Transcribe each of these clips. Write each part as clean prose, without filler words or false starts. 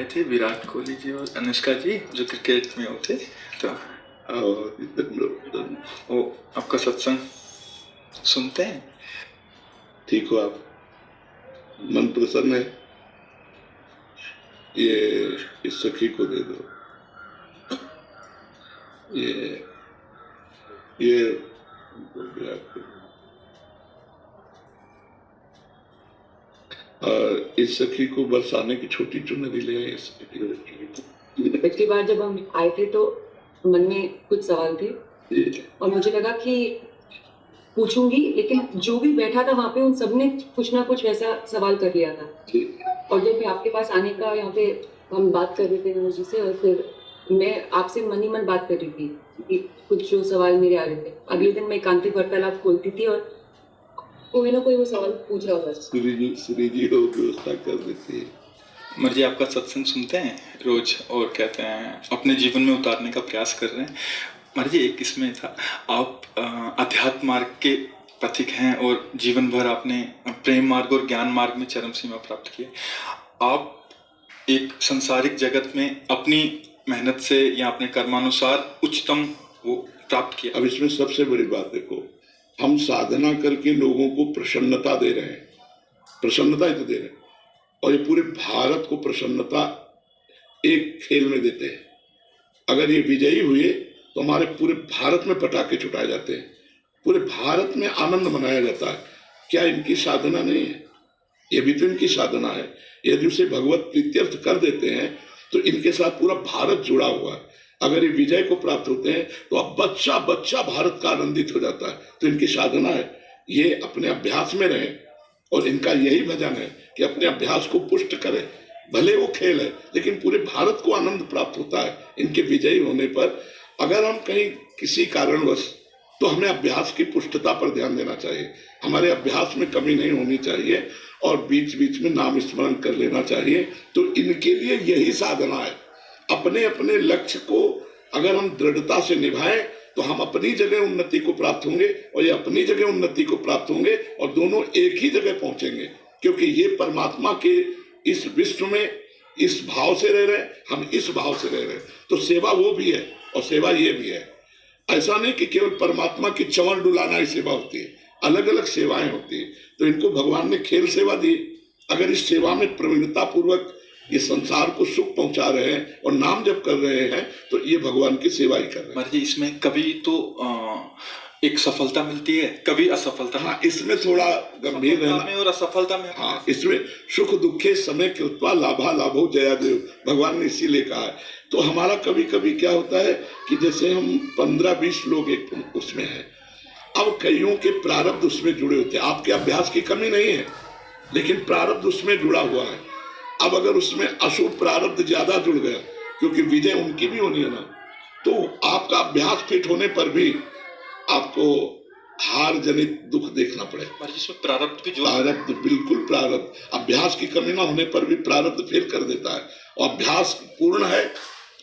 आए थे विराट कोहली जी और अनुष्का जी जो क्रिकेट में होते, तो वो आपका सत्संग सुनते हैं। ठीक हो आप? मन प्रसन्न है? ये इस सखी को दे दो। ये और इस सखी को बरसाने की छोटी चुनरी ले आए। पिछली बार जब हम आए थे तो मन में कुछ सवाल थे और मुझे लगा कि पूछूंगी, लेकिन जो भी बैठा था वहाँ पे उन सब ने कुछ ना कुछ वैसा सवाल कर लिया था। और जब मैं आपके पास आने का यहाँ पे हम बात कर रहे थे मनोज जी से, और फिर मैं आपसे मन ही मन बात कर रही थी कि कुछ जो सवाल मेरे आ रहे थे। अगले दिन मैं एकांतिक वार्तालाप खोलती थी और कोई ना कोई वो सवाल पूछ रहा होता। श्री जी लोग व्यवस्था कर देती है। मर्जी आपका सत्संग सुनते हैं रोज और कहते हैं अपने जीवन में उतारने का प्रयास कर रहे हैं। मर्जी एक इसमें था, आप अध्यात्म मार्ग के पथिक हैं और जीवन भर आपने प्रेम मार्ग और ज्ञान मार्ग में चरम सीमा प्राप्त की। आप एक संसारिक जगत में अपनी मेहनत से या अपने कर्मानुसार उच्चतम वो प्राप्त किया। अब इसमें सबसे बड़ी बात देखो, हम साधना करके लोगों को प्रसन्नता दे रहे हैं, प्रसन्नता ही तो दे रहे हैं, और ये पूरे भारत को प्रसन्नता एक खेल में देते हैं। अगर ये विजयी हुए तो हमारे पूरे भारत में पटाखे छुटाए जाते हैं, पूरे भारत में आनंद मनाया जाता है। क्या इनकी साधना नहीं है? ये भी तो इनकी साधना है। यदि उसे भगवत प्रीत्यर्थ कर देते हैं तो इनके साथ पूरा भारत जुड़ा हुआ है। अगर ये विजय को प्राप्त होते हैं तो अब बच्चा बच्चा भारत का आनंदित हो जाता है। तो इनकी साधना है, ये अपने अभ्यास में रहे और इनका यही भजन है कि अपने अभ्यास को पुष्ट करें। भले वो खेल है लेकिन पूरे भारत को आनंद प्राप्त होता है इनके विजयी होने पर। अगर हम कहीं किसी कारणवश, तो हमें अभ्यास की पुष्टता पर ध्यान देना चाहिए। हमारे अभ्यास में कमी नहीं होनी चाहिए और बीच बीच में नाम स्मरण कर लेना चाहिए। तो इनके लिए यही साधना है। अपने अपने लक्ष्य को अगर हम दृढ़ता से निभाएं तो हम अपनी जगह उन्नति को प्राप्त होंगे और ये अपनी जगह उन्नति को प्राप्त होंगे और दोनों एक ही जगह पहुंचेंगे, क्योंकि ये परमात्मा के इस विश्व में इस भाव से रह रहे हैं, हम इस भाव से रह रहे हैं। तो सेवा वो भी है और सेवा ये भी है। ऐसा नहीं कि केवल परमात्मा की चंवर डुलाना ही सेवा होती है, अलग अलग सेवाएं होती है। तो इनको भगवान ने खेल सेवा दी। अगर इस सेवा में प्रवीणता पूर्वक ये संसार को सुख पहुंचा रहे हैं और नाम जप कर रहे हैं तो ये भगवान की सेवा ही कर रहे हैं। मर्जी इसमें कभी तो एक सफलता मिलती है, कभी असफलता। हाँ, इसमें थोड़ा गंभीर रहना में और असफलता में। हाँ, इसमें सुख दुखे समय कृत्वा लाभा लाभो जयादेव, भगवान ने इसीलिए कहा है। तो हमारा कभी कभी क्या होता है कि जैसे हम 15-20 लोग एक उसमें हैं, अब कईयों के प्रारब्ध उसमें जुड़े होते हैं। आपके अभ्यास की कमी नहीं है लेकिन प्रारब्ध उसमें जुड़ा हुआ है। अब अगर उसमें अशुभ प्रारब्ध ज्यादा जुड़ गया, क्योंकि विजय उनकी भी होनी है ना, तो आपका अभ्यास फिट होने पर भी आपको हार जनित दुख देखना पड़ेगा। जिसमें प्रारब्ध भी जो प्रारब्ध, बिल्कुल प्रारब्ध, अभ्यास की कमी ना होने पर भी प्रारब्ध फेल कर देता है। और अभ्यास पूर्ण है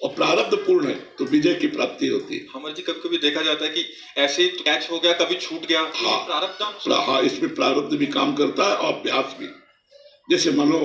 और प्रारब्ध पूर्ण है तो विजय की प्राप्ति होती है। हमारे जी कभी कभी देखा जाता है कि ऐसे ही कैच हो गया, कभी छूट गया। हाँ, प्रारब्ध। हाँ, इसमें प्रारब्ध भी काम करता है और अभ्यास भी। जैसे मानो